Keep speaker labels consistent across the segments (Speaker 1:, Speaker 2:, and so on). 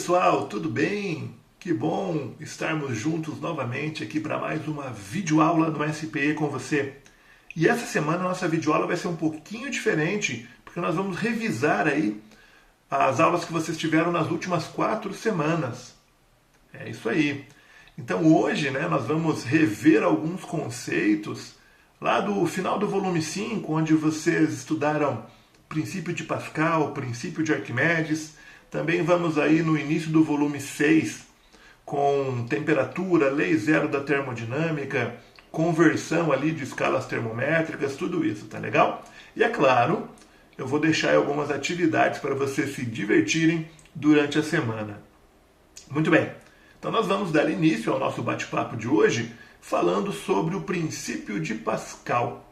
Speaker 1: pessoal, tudo bem? Que bom estarmos juntos novamente aqui para mais uma videoaula no SPE com você. E essa semana a nossa videoaula vai ser um pouquinho diferente, porque nós vamos revisar aí as aulas que vocês tiveram nas últimas 4 semanas. É isso aí. Então hoje nós vamos rever alguns conceitos lá do final do volume 5, onde vocês estudaram princípio de Pascal, princípio de Arquimedes. Também vamos aí no início do volume 6, com temperatura, lei zero da termodinâmica, conversão ali de escalas termométricas, tudo isso, tá legal? E é claro, eu vou deixar algumas atividades para vocês se divertirem durante a semana. Muito bem, então nós vamos dar início ao nosso bate-papo de hoje falando sobre o princípio de Pascal.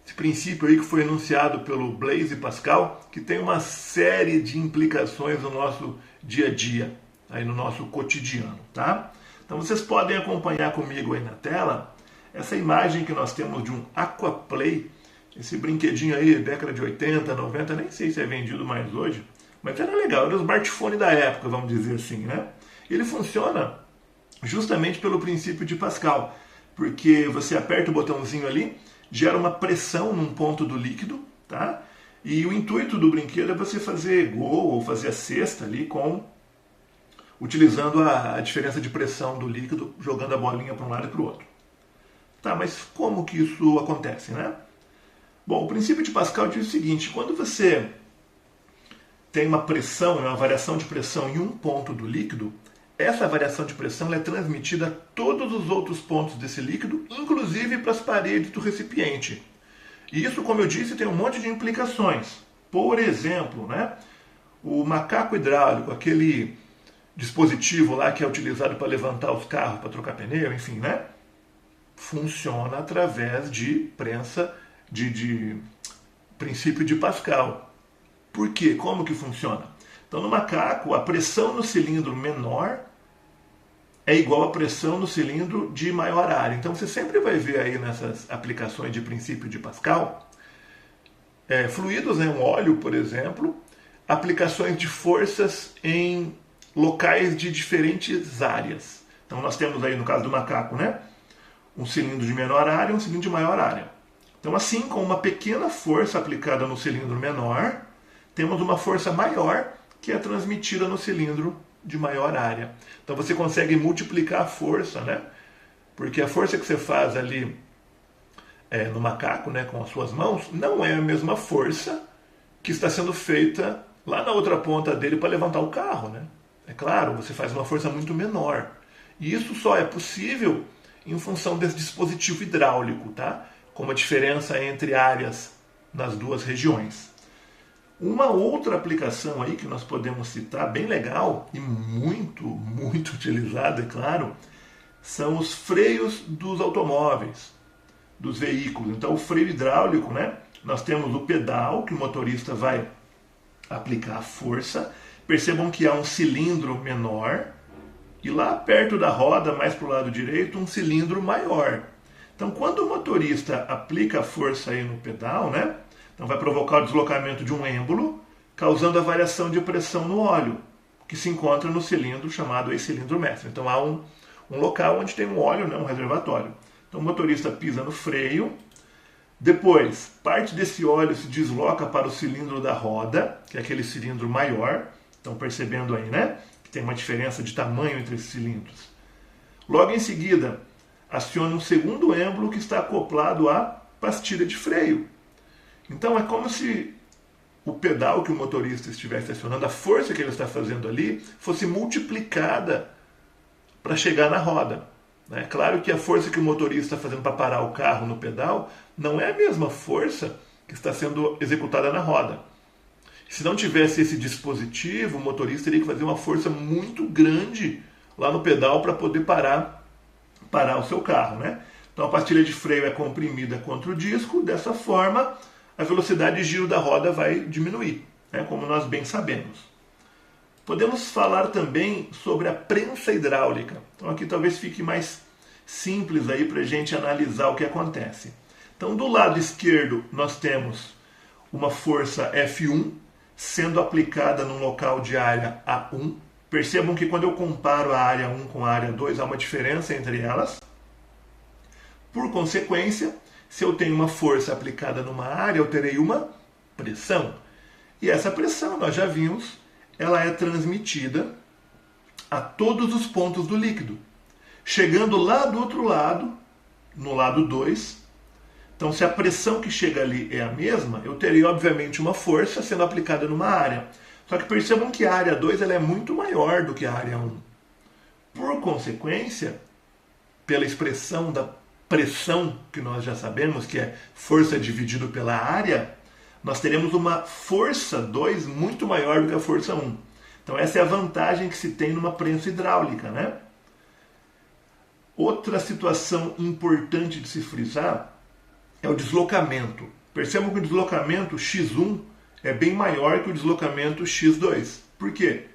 Speaker 1: Esse princípio aí que foi enunciado pelo Blaise Pascal, que tem uma série de implicações no nosso dia a dia, aí no nosso cotidiano, tá? Então vocês podem acompanhar comigo aí na tela essa imagem que nós temos de um Aquaplay, esse brinquedinho aí, década de 80, 90, nem sei se é vendido mais hoje, mas era legal, era o smartphone da época, vamos dizer assim, né? Ele funciona justamente pelo princípio de Pascal, porque você aperta o botãozinho ali, gera uma pressão num ponto do líquido, tá? E o intuito do brinquedo é você fazer gol ou fazer a cesta ali utilizando a diferença de pressão do líquido, jogando a bolinha para um lado e para o outro. Tá, mas como que isso acontece, né? Bom, o princípio de Pascal diz o seguinte: quando você tem uma pressão, uma variação de pressão em um ponto do líquido, essa variação de pressão é transmitida a todos os outros pontos desse líquido, inclusive para as paredes do recipiente. E isso, como eu disse, tem um monte de implicações. Por exemplo, o macaco hidráulico, aquele dispositivo lá que é utilizado para levantar os carros, para trocar pneu, enfim, funciona através de prensa, de princípio de Pascal. Por quê? Como que funciona? Então, no macaco, a pressão no cilindro menor é igual à pressão no cilindro de maior área. Então, você sempre vai ver aí nessas aplicações de princípio de Pascal, fluidos, um óleo, por exemplo, aplicações de forças em locais de diferentes áreas. Então, nós temos aí, no caso do macaco, um cilindro de menor área e um cilindro de maior área. Então, assim, com uma pequena força aplicada no cilindro menor, temos uma força maior que é transmitida no cilindro de maior área. Então você consegue multiplicar a força, porque a força que você faz ali no macaco, com as suas mãos, não é a mesma força que está sendo feita lá na outra ponta dele para levantar o carro. É claro, você faz uma força muito menor. E isso só é possível em função desse dispositivo hidráulico, tá? Com uma diferença entre áreas nas duas regiões. Uma outra aplicação aí que nós podemos citar, bem legal e muito, muito utilizada, é claro, são os freios dos automóveis, dos veículos. Então, o freio hidráulico, nós temos o pedal, que o motorista vai aplicar a força. Percebam que há um cilindro menor e lá perto da roda, mais para o lado direito, um cilindro maior. Então, quando o motorista aplica a força aí no pedal, então vai provocar o deslocamento de um êmbolo, causando a variação de pressão no óleo, que se encontra no cilindro chamado aí cilindro mestre. Então há um local onde tem um óleo, um reservatório. Então o motorista pisa no freio, depois parte desse óleo se desloca para o cilindro da roda, que é aquele cilindro maior. Estão percebendo aí, que tem uma diferença de tamanho entre esses cilindros. Logo em seguida, aciona um segundo êmbolo que está acoplado à pastilha de freio. Então é como se o pedal que o motorista estivesse acionando, a força que ele está fazendo ali, fosse multiplicada para chegar na roda. É claro que a força que o motorista está fazendo para parar o carro no pedal não é a mesma força que está sendo executada na roda. Se não tivesse esse dispositivo, o motorista teria que fazer uma força muito grande lá no pedal para poder parar o seu carro. Então a pastilha de freio é comprimida contra o disco, dessa forma a velocidade de giro da roda vai diminuir, como nós bem sabemos. Podemos falar também sobre a prensa hidráulica. Então aqui talvez fique mais simples aí para a gente analisar o que acontece. Então do lado esquerdo nós temos uma força F1 sendo aplicada num local de área A1, Percebam que quando eu comparo a área 1 com a área 2, há uma diferença entre elas. Por consequência, se eu tenho uma força aplicada numa área, eu terei uma pressão. E essa pressão, nós já vimos, ela é transmitida a todos os pontos do líquido. Chegando lá do outro lado, no lado 2, então se a pressão que chega ali é a mesma, eu terei obviamente uma força sendo aplicada numa área. Só que percebam que a área 2 ela é muito maior do que a área 1. Por consequência, pela expressão da pressão, que nós já sabemos que é força dividido pela área, nós teremos uma força 2 muito maior do que a força 1. Então essa é a vantagem que se tem numa prensa hidráulica, né? Outra situação importante de se frisar é o deslocamento. Percebam que o deslocamento x1 é bem maior que o deslocamento x2. Por quê?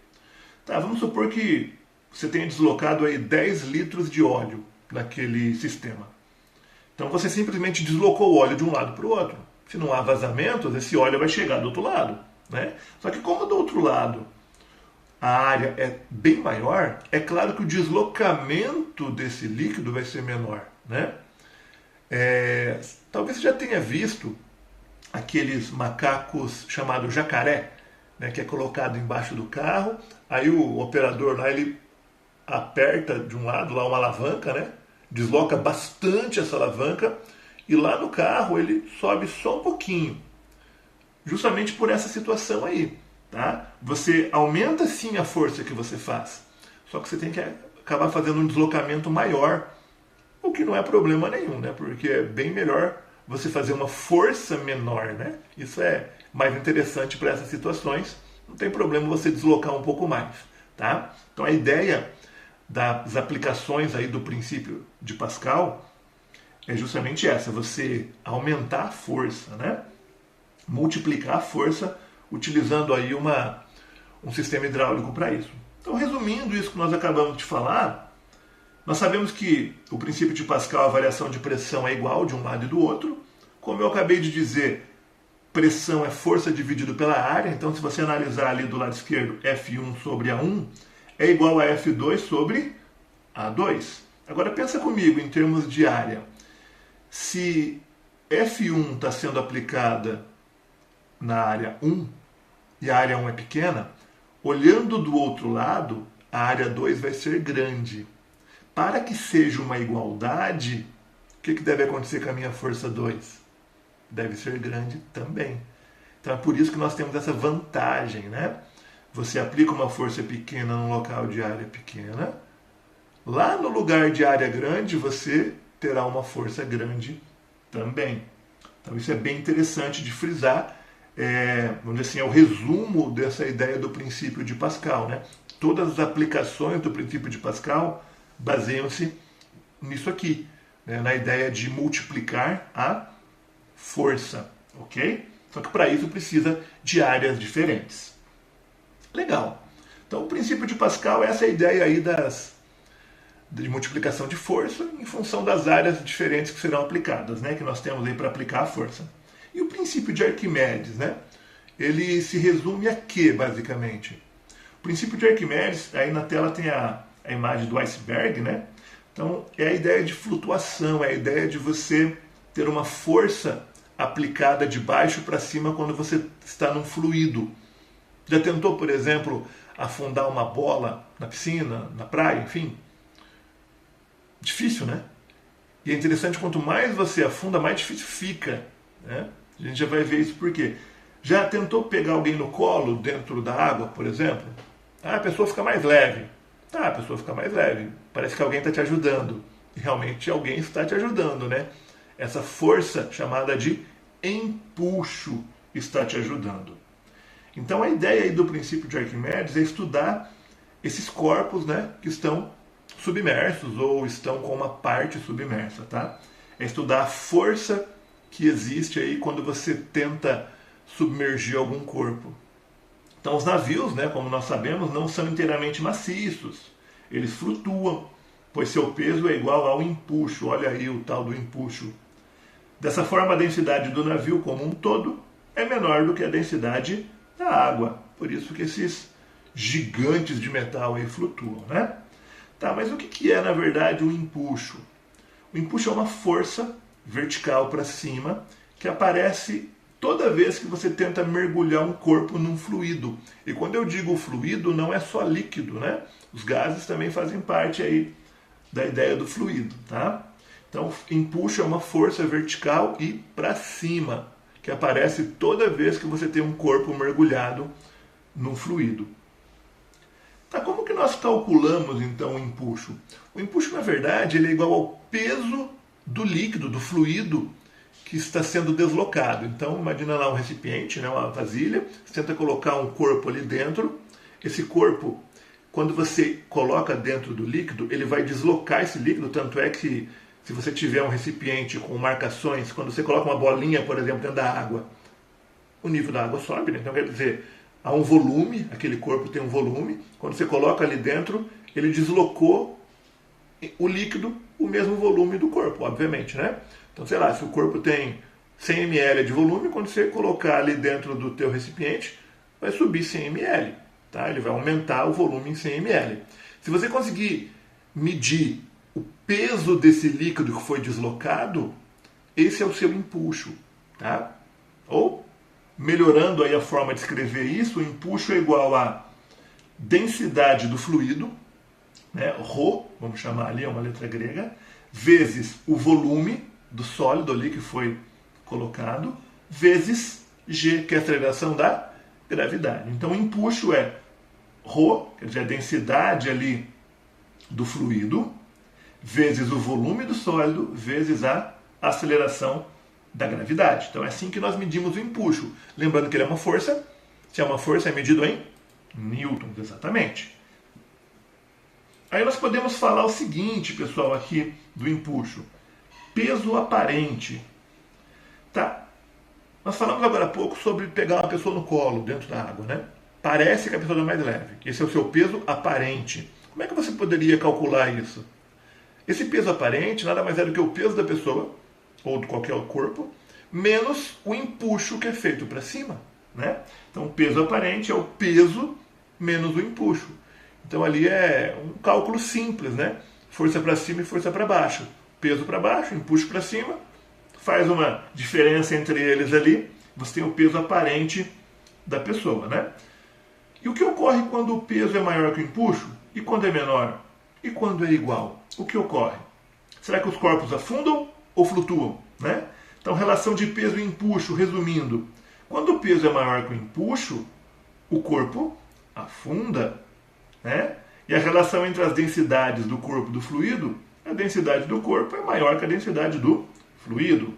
Speaker 1: Tá, vamos supor que você tenha deslocado aí 10 litros de óleo naquele sistema. Então você simplesmente deslocou o óleo de um lado para o outro. Se não há vazamentos, esse óleo vai chegar do outro lado, né? Só que como do outro lado a área é bem maior, é claro que o deslocamento desse líquido vai ser menor, né? Talvez você já tenha visto aqueles macacos chamados jacaré, né, que é colocado embaixo do carro, aí o operador lá ele aperta de um lado lá uma alavanca, né? Desloca bastante essa alavanca e lá no carro ele sobe só um pouquinho, justamente por essa situação aí, tá? Você aumenta sim a força que você faz, só que você tem que acabar fazendo um deslocamento maior, o que não é problema nenhum, né? Porque é bem melhor você fazer uma força menor, né? Isso é mais interessante para essas situações, não tem problema você deslocar um pouco mais, tá? Então a ideia das aplicações aí do princípio de Pascal é justamente essa, você aumentar a força, né? Multiplicar a força utilizando aí um sistema hidráulico para isso. Então, resumindo isso que nós acabamos de falar, nós sabemos que o princípio de Pascal, a variação de pressão é igual de um lado e do outro. Como eu acabei de dizer, pressão é força dividido pela área, então se você analisar ali do lado esquerdo, F1 sobre A1 é igual a F2 sobre A2. Agora pensa comigo em termos de área. Se F1 está sendo aplicada na área 1 e a área 1 é pequena, olhando do outro lado, a área 2 vai ser grande. Para que seja uma igualdade, o que deve acontecer com a minha força 2? Deve ser grande também. Então é por isso que nós temos essa vantagem, né? Você aplica uma força pequena num local de área pequena, lá no lugar de área grande você terá uma força grande também. Então isso é bem interessante de frisar. Vamos dizer assim, é o resumo dessa ideia do princípio de Pascal, né? Todas as aplicações do princípio de Pascal baseiam-se nisso aqui, né? Na ideia de multiplicar a força, ok? Só que para isso precisa de áreas diferentes. Legal. Então o princípio de Pascal é essa ideia aí de multiplicação de força em função das áreas diferentes que serão aplicadas, né? Que nós temos aí para aplicar a força. E o princípio de Arquimedes, né? Ele se resume a quê, basicamente? O princípio de Arquimedes, aí na tela tem a imagem do iceberg, né? Então é a ideia de flutuação, é a ideia de você ter uma força aplicada de baixo para cima quando você está num fluido. Já tentou, por exemplo, afundar uma bola na piscina, na praia, enfim? Difícil, né? E é interessante, quanto mais você afunda, mais difícil fica, né? A gente já vai ver isso por quê. Já tentou pegar alguém no colo dentro da água, por exemplo? A pessoa fica mais leve. A pessoa fica mais leve. Parece que alguém está te ajudando. E realmente alguém está te ajudando, né? Essa força chamada de empuxo está te ajudando. Então a ideia aí do princípio de Arquimedes é estudar esses corpos, né, que estão submersos ou estão com uma parte submersa, tá? É estudar a força que existe aí quando você tenta submergir algum corpo. Então os navios, né, como nós sabemos, não são inteiramente maciços. Eles flutuam, pois seu peso é igual ao empuxo. Olha aí o tal do empuxo. Dessa forma, a densidade do navio como um todo é menor do que a densidade da água. Por isso que esses gigantes de metal aí flutuam, né? Tá, mas o que é na verdade o empuxo? O empuxo é uma força vertical para cima que aparece toda vez que você tenta mergulhar um corpo num fluido. E quando eu digo fluido, não é só líquido, né? Os gases também fazem parte aí da ideia do fluido, tá? Então, empuxo é uma força vertical e para cima, que aparece toda vez que você tem um corpo mergulhado num fluido. Tá, como que nós calculamos então o empuxo? O empuxo, na verdade, ele é igual ao peso do líquido, do fluido que está sendo deslocado. Então, imagina lá um recipiente, né, uma vasilha, você tenta colocar um corpo ali dentro. Esse corpo, quando você coloca dentro do líquido, ele vai deslocar esse líquido, tanto é que se você tiver um recipiente com marcações, quando você coloca uma bolinha, por exemplo, dentro da água, o nível da água sobe, né? Então quer dizer, há um volume, aquele corpo tem um volume, quando você coloca ali dentro, ele deslocou o líquido, o mesmo volume do corpo, obviamente, né? Então, sei lá, se o corpo tem 100 ml de volume, quando você colocar ali dentro do teu recipiente, vai subir 100 ml, tá? Ele vai aumentar o volume em 100 ml. Se você conseguir medir o peso desse líquido que foi deslocado, esse é o seu empuxo, tá? Ou, melhorando aí a forma de escrever isso, o empuxo é igual a densidade do fluido, né, ρ, vamos chamar ali, é uma letra grega, vezes o volume do sólido ali que foi colocado, vezes G, que é a aceleração da gravidade. Então, o empuxo é ρ, quer dizer, a densidade ali do fluido, vezes o volume do sólido, vezes a aceleração da gravidade. Então é assim que nós medimos o empuxo. Lembrando que ele é uma força. Se é uma força, é medido em newtons, exatamente. Aí nós podemos falar o seguinte, pessoal, aqui do empuxo. Peso aparente. Tá. Nós falamos agora há pouco sobre pegar uma pessoa no colo, dentro da água, né? Parece que a pessoa é mais leve. Esse é o seu peso aparente. Como é que você poderia calcular isso? Esse peso aparente nada mais é do que o peso da pessoa, ou de qualquer corpo, menos o empuxo que é feito para cima, né? Então, o peso aparente é o peso menos o empuxo. Então, ali é um cálculo simples, né? Força para cima e força para baixo. Peso para baixo, empuxo para cima, faz uma diferença entre eles ali, você tem o peso aparente da pessoa, né? E o que ocorre quando o peso é maior que o empuxo? E quando é menor? E quando é igual? O que ocorre? Será que os corpos afundam ou flutuam, né? Então, relação de peso e empuxo, resumindo. Quando o peso é maior que o empuxo, o corpo afunda, né? E a relação entre as densidades do corpo e do fluido, a densidade do corpo é maior que a densidade do fluido.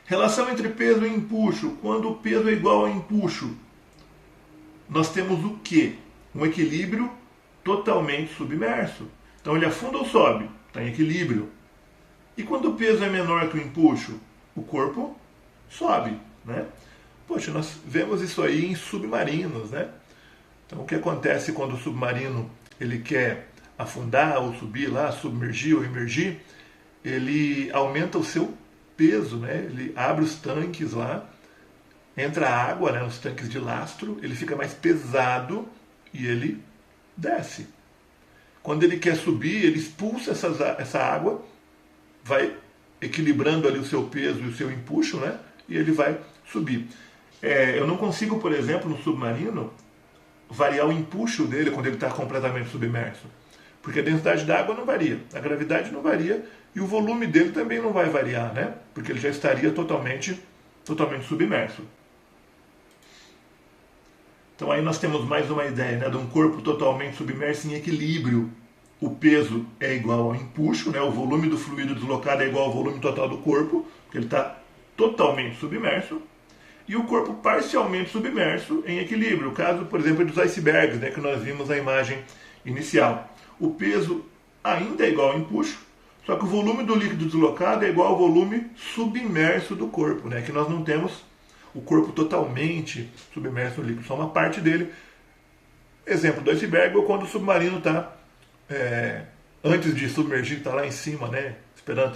Speaker 1: Relação entre peso e empuxo. Quando o peso é igual ao empuxo, nós temos o quê? Um equilíbrio totalmente submerso. Então ele afunda ou sobe? Está em equilíbrio. E quando o peso é menor que o empuxo, o corpo sobe, né? Poxa, nós vemos isso aí em submarinos, né? Então o que acontece quando o submarino ele quer afundar ou subir lá, submergir ou emergir, ele aumenta o seu peso, né? Ele abre os tanques lá, entra água, né, nos tanques de lastro, ele fica mais pesado e ele desce. Quando ele quer subir, ele expulsa essa água, vai equilibrando ali o seu peso e o seu empuxo, né? E ele vai subir. Eu não consigo, por exemplo, no submarino, variar o empuxo dele quando ele está completamente submerso. Porque a densidade da água não varia, a gravidade não varia e o volume dele também não vai variar, né? Porque ele já estaria totalmente submerso. Então aí nós temos mais uma ideia, né, de um corpo totalmente submerso em equilíbrio. O peso é igual ao empuxo, né, o volume do fluido deslocado é igual ao volume total do corpo, porque ele está totalmente submerso. E o corpo parcialmente submerso em equilíbrio. O caso, por exemplo, dos icebergs, né, que nós vimos na imagem inicial. O peso ainda é igual ao empuxo, só que o volume do líquido deslocado é igual ao volume submerso do corpo, né, que nós não temos o corpo totalmente submerso no líquido, só uma parte dele. Exemplo do iceberg ou quando o submarino está, antes de submergir, está lá em cima, né, esperando a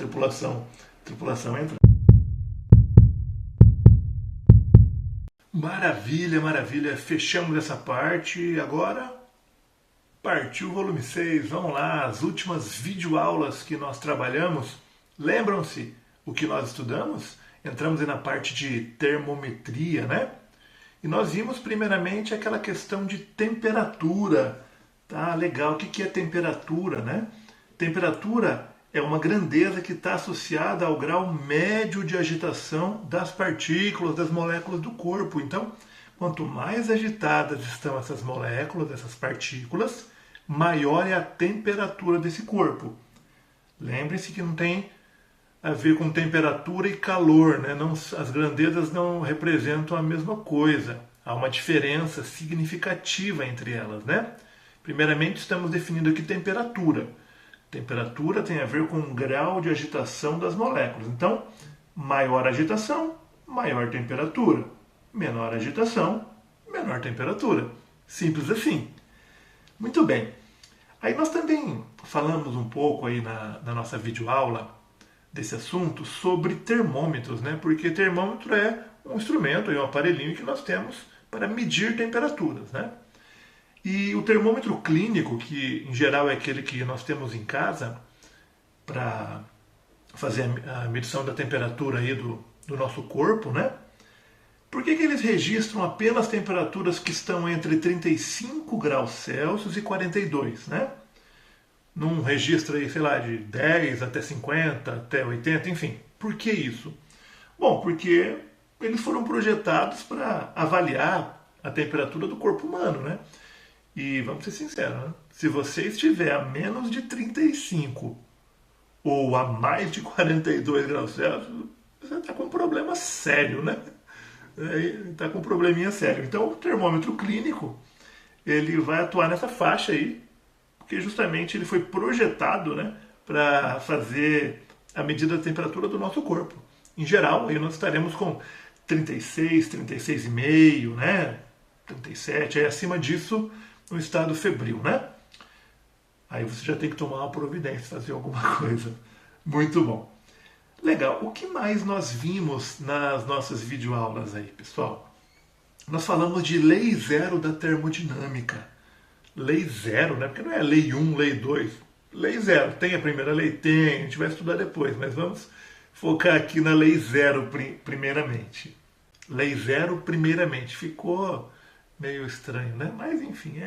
Speaker 1: tripulação entra. Maravilha, maravilha. Fechamos essa parte. Agora partiu o volume 6. Vamos lá, as últimas videoaulas que nós trabalhamos. Lembram-se o que nós estudamos? Entramos aí na parte de termometria, né? E nós vimos primeiramente aquela questão de temperatura. Tá, legal. O que é temperatura, né? Temperatura é uma grandeza que está associada ao grau médio de agitação das partículas, das moléculas do corpo. Então, quanto mais agitadas estão essas moléculas, essas partículas, maior é a temperatura desse corpo. Lembre-se que não tem a ver com temperatura e calor, né? Não, as grandezas não representam a mesma coisa. Há uma diferença significativa entre elas, né? Primeiramente, estamos definindo aqui temperatura. Temperatura tem a ver com o grau de agitação das moléculas. Então, maior agitação, maior temperatura. Menor agitação, menor temperatura. Simples assim. Muito bem. Aí nós também falamos um pouco aí na nossa videoaula desse assunto sobre termômetros, né? Porque termômetro é um instrumento, um aparelhinho que nós temos para medir temperaturas, né? E o termômetro clínico, que em geral é aquele que nós temos em casa para fazer a medição da temperatura aí do nosso corpo, né? Por que eles registram apenas temperaturas que estão entre 35 graus Celsius e 42, né? Não registra aí, sei lá, de 10 até 50, até 80, enfim. Por que isso? Bom, porque eles foram projetados para avaliar a temperatura do corpo humano, né? E vamos ser sinceros, né? Se você estiver a menos de 35 ou a mais de 42 graus Celsius, você está com um problema sério, né? Está com um probleminha sério. Então, o termômetro clínico, ele vai atuar nessa faixa aí, porque justamente ele foi projetado, né, para fazer a medida da temperatura do nosso corpo. Em geral, aí nós estaremos com 36, 36,5, né? 37, aí acima disso, no estado febril, né? Aí você já tem que tomar uma providência, fazer alguma coisa. Muito bom. Legal. O que mais nós vimos nas nossas videoaulas aí, pessoal? Nós falamos de lei zero da termodinâmica. Lei zero, né? Porque não é lei 1, lei 2. Lei zero. Tem a primeira lei? Tem. A gente vai estudar depois, mas vamos focar aqui na lei zero primeiramente. Lei zero primeiramente. Ficou meio estranho, né? Mas enfim,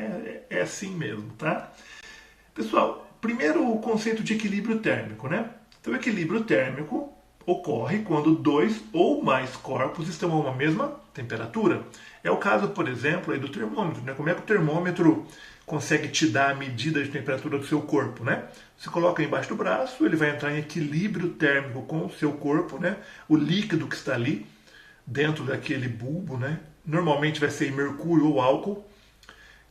Speaker 1: é assim mesmo, tá? Pessoal, primeiro o conceito de equilíbrio térmico, né? Então, o equilíbrio térmico ocorre quando dois ou mais corpos estão a uma mesma temperatura. É o caso, por exemplo, aí do termômetro, né? Como é que o termômetro consegue te dar a medida de temperatura do seu corpo, né? Você coloca embaixo do braço, ele vai entrar em equilíbrio térmico com o seu corpo, né? O líquido que está ali dentro daquele bulbo, né? Normalmente vai ser mercúrio ou álcool.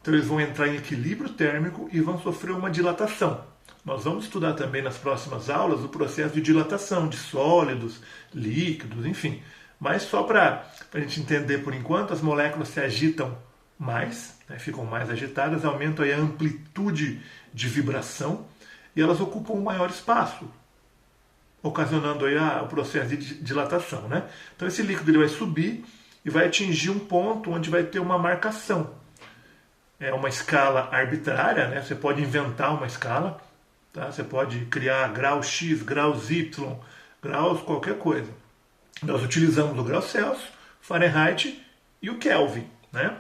Speaker 1: Então eles vão entrar em equilíbrio térmico e vão sofrer uma dilatação. Nós vamos estudar também nas próximas aulas o processo de dilatação de sólidos, líquidos, enfim. Mas só para a gente entender por enquanto, as moléculas se agitam mais, né, ficam mais agitadas, aumentam aí a amplitude de vibração e elas ocupam um maior espaço, ocasionando aí o processo de dilatação, né? Então esse líquido ele vai subir e vai atingir um ponto onde vai ter uma marcação. É uma escala arbitrária, né? Você pode inventar uma escala, tá? Você pode criar graus X, graus Y, graus qualquer coisa. Nós utilizamos o grau Celsius, Fahrenheit e o Kelvin, né?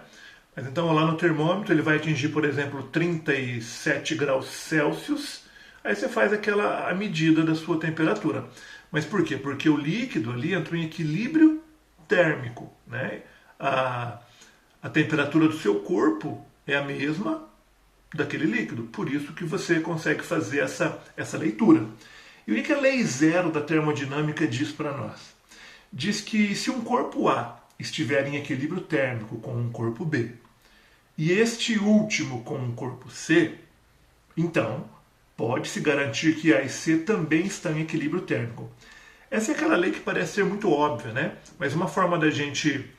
Speaker 1: Mas então lá no termômetro ele vai atingir, por exemplo, 37 graus Celsius. Aí você faz a medida da sua temperatura. Mas por quê? Porque o líquido ali entrou em equilíbrio térmico, né? A temperatura do seu corpo é a mesma daquele líquido. Por isso que você consegue fazer essa leitura. E o que a lei zero da termodinâmica diz para nós? Diz que se um corpo A estiver em equilíbrio térmico com um corpo B, e este último com um corpo C, então pode-se garantir que A e C também estão em equilíbrio térmico. Essa é aquela lei que parece ser muito óbvia, né? Mas uma forma da gente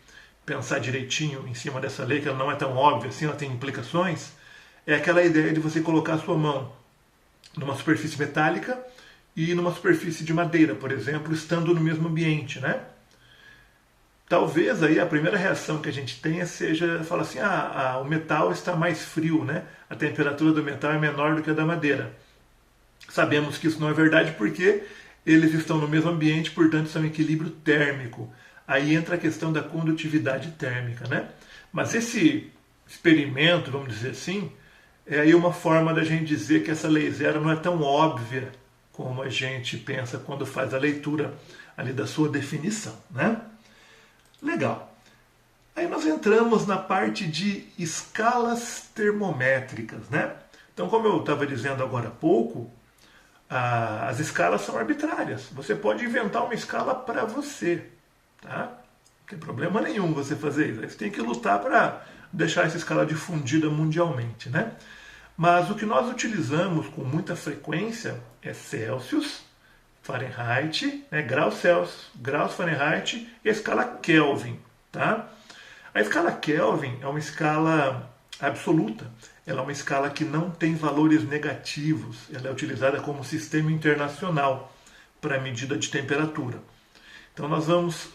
Speaker 1: pensar direitinho em cima dessa lei, que ela não é tão óbvia assim, ela tem implicações, é aquela ideia de você colocar a sua mão numa superfície metálica e numa superfície de madeira, por exemplo, estando no mesmo ambiente, né? talvez aí a primeira reação que a gente tenha seja falar assim, o metal está mais frio, né? A temperatura do metal é menor do que a da madeira. Sabemos que isso não é verdade porque eles estão no mesmo ambiente, portanto são em equilíbrio térmico. Aí entra a questão da condutividade térmica, né? Mas esse experimento, vamos dizer assim, é aí uma forma da gente dizer que essa lei zero não é tão óbvia como a gente pensa quando faz a leitura ali da sua definição, né? Legal. Aí nós entramos na parte de escalas termométricas, né? Então, como eu estava dizendo agora há pouco, as escalas são arbitrárias. Você pode inventar uma escala para você, tá? Não tem problema nenhum você fazer isso. Você tem que lutar para deixar essa escala difundida mundialmente, né? Mas o que nós utilizamos com muita frequência é Celsius, Fahrenheit, né, graus Celsius, graus Fahrenheit e a escala Kelvin, tá? A escala Kelvin é uma escala absoluta. Ela é uma escala que não tem valores negativos. Ela é utilizada como sistema internacional para medida de temperatura. Então nós vamos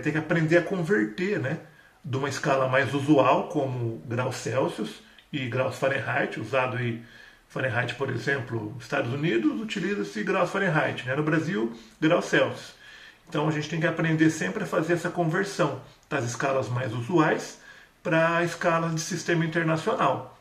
Speaker 1: ter que aprender a converter, né, de uma escala mais usual, como graus Celsius e graus Fahrenheit, usado aí Fahrenheit, por exemplo, nos Estados Unidos utiliza-se graus Fahrenheit, né? No Brasil, graus Celsius. Então a gente tem que aprender sempre a fazer essa conversão das escalas mais usuais para escalas de sistema internacional.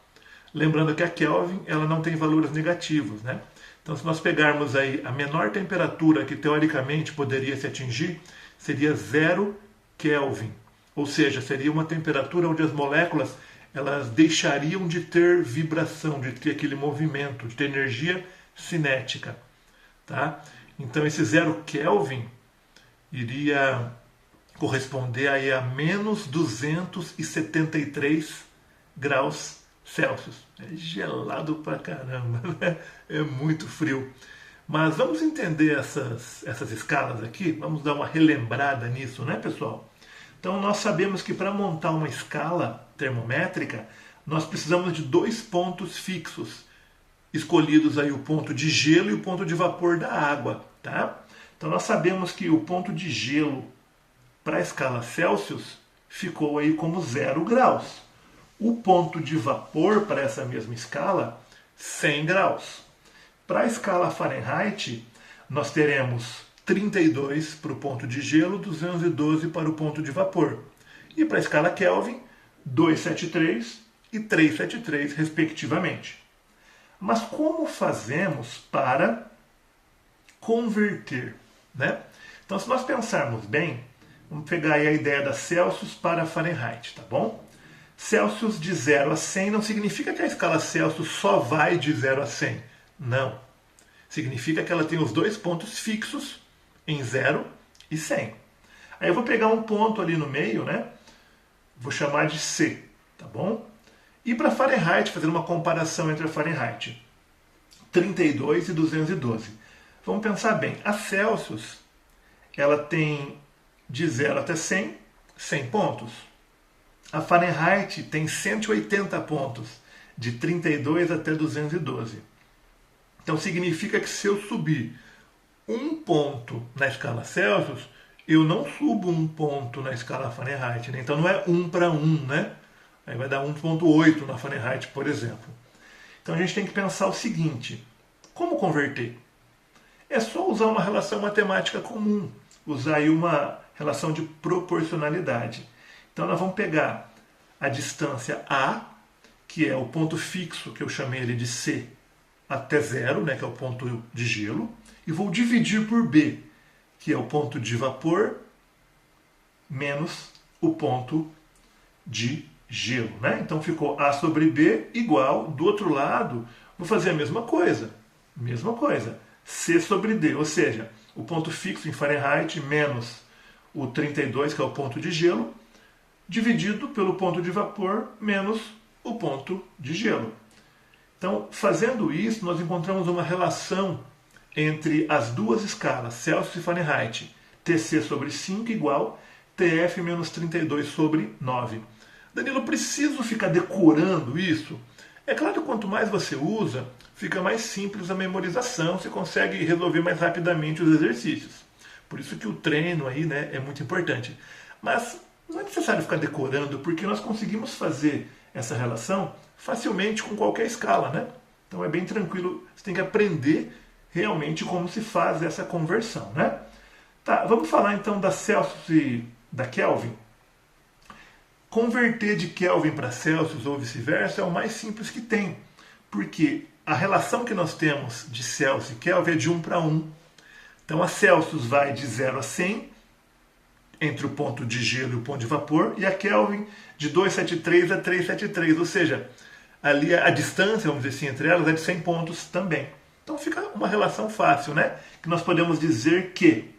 Speaker 1: Lembrando que a Kelvin ela não tem valores negativos, né? Então se nós pegarmos aí a menor temperatura que teoricamente poderia se atingir, seria 0 Kelvin. Ou seja, seria uma temperatura onde as moléculas elas deixariam de ter vibração, de ter aquele movimento, de ter energia cinética. Tá? Então esse 0 Kelvin iria corresponder aí a menos 273 graus Celsius. É gelado pra caramba, né? É muito frio. Mas vamos entender essas escalas aqui, vamos dar uma relembrada nisso, né, pessoal? Então nós sabemos que para montar uma escala termométrica, nós precisamos de dois pontos fixos, escolhidos aí o ponto de gelo e o ponto de vapor da água, tá? Então nós sabemos que o ponto de gelo para a escala Celsius ficou aí como 0 graus. O ponto de vapor para essa mesma escala, 100 graus. Para a escala Fahrenheit, nós teremos 32 para o ponto de gelo, 212 para o ponto de vapor. E para a escala Kelvin, 273 e 373, respectivamente. Mas como fazemos para converter, né? Então, se nós pensarmos bem, vamos pegar aí a ideia da Celsius para Fahrenheit, tá bom? Celsius de 0 a 100 não significa que a escala Celsius só vai de 0 a 100. Não. Significa que ela tem os dois pontos fixos em 0 e 100. Aí eu vou pegar um ponto ali no meio, né? Vou chamar de C, tá bom? E para Fahrenheit, fazer uma comparação entre a Fahrenheit, 32 e 212. Vamos pensar bem, a Celsius, ela tem de 0 até 100, 100 pontos. A Fahrenheit tem 180 pontos, de 32 até 212. Então significa que se eu subir um ponto na escala Celsius, eu não subo um ponto na escala Fahrenheit, né? Então não é 1 para 1, né? Aí vai dar 1,8 na Fahrenheit, por exemplo. Então a gente tem que pensar o seguinte, como converter? É só usar uma relação matemática comum, usar aí uma relação de proporcionalidade. Então nós vamos pegar a distância A, que é o ponto fixo, que eu chamei ele de C, até 0, né, que é o ponto de gelo, e vou dividir por B, que é o ponto de vapor, menos o ponto de gelo. Né? Então ficou A sobre B igual, do outro lado, vou fazer a mesma coisa. C sobre D, ou seja, o ponto fixo em Fahrenheit menos o 32, que é o ponto de gelo, dividido pelo ponto de vapor menos o ponto de gelo. Então, fazendo isso, nós encontramos uma relação entre as duas escalas, Celsius e Fahrenheit. Tc sobre 5 igual Tf menos 32 sobre 9. Danilo, preciso ficar decorando isso? É claro que quanto mais você usa, fica mais simples a memorização, você consegue resolver mais rapidamente os exercícios. Por isso que o treino aí, né, é muito importante. Mas não é necessário ficar decorando, porque nós conseguimos fazer essa relação facilmente com qualquer escala, né? Então é bem tranquilo, você tem que aprender realmente como se faz essa conversão, né? Tá, vamos falar então da Celsius e da Kelvin. Converter de Kelvin para Celsius ou vice-versa é o mais simples que tem, porque a relação que nós temos de Celsius e Kelvin é de 1 para 1. Então a Celsius vai de 0 a 100, entre o ponto de gelo e o ponto de vapor, e a Kelvin de 273 a 373, ou seja, ali a distância, vamos dizer assim, entre elas é de 100 pontos também. Então fica uma relação fácil, né? Que nós podemos dizer que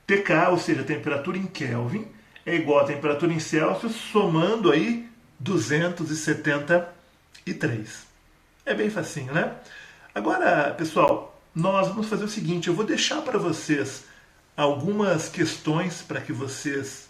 Speaker 1: TK, ou seja, a temperatura em Kelvin, é igual à temperatura em Celsius, somando aí 273. É bem facinho, né? Agora, pessoal, nós vamos fazer o seguinte, eu vou deixar para vocês algumas questões para que vocês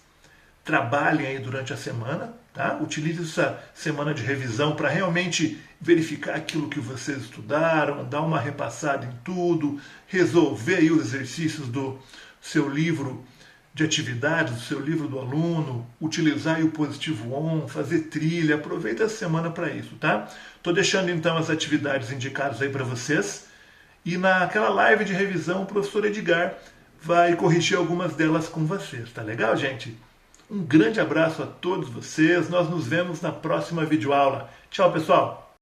Speaker 1: trabalhem aí durante a semana, tá? Utilize essa semana de revisão para realmente verificar aquilo que vocês estudaram, dar uma repassada em tudo, resolver aí os exercícios do seu livro de atividades, do seu livro do aluno, utilizar aí o positivo on, fazer trilha, aproveita essa semana para isso, tá? Estou deixando então as atividades indicadas aí para vocês e naquela live de revisão o professor Edgar vai corrigir algumas delas com vocês, tá legal, gente? Um grande abraço a todos vocês, nós nos vemos na próxima videoaula. Tchau, pessoal!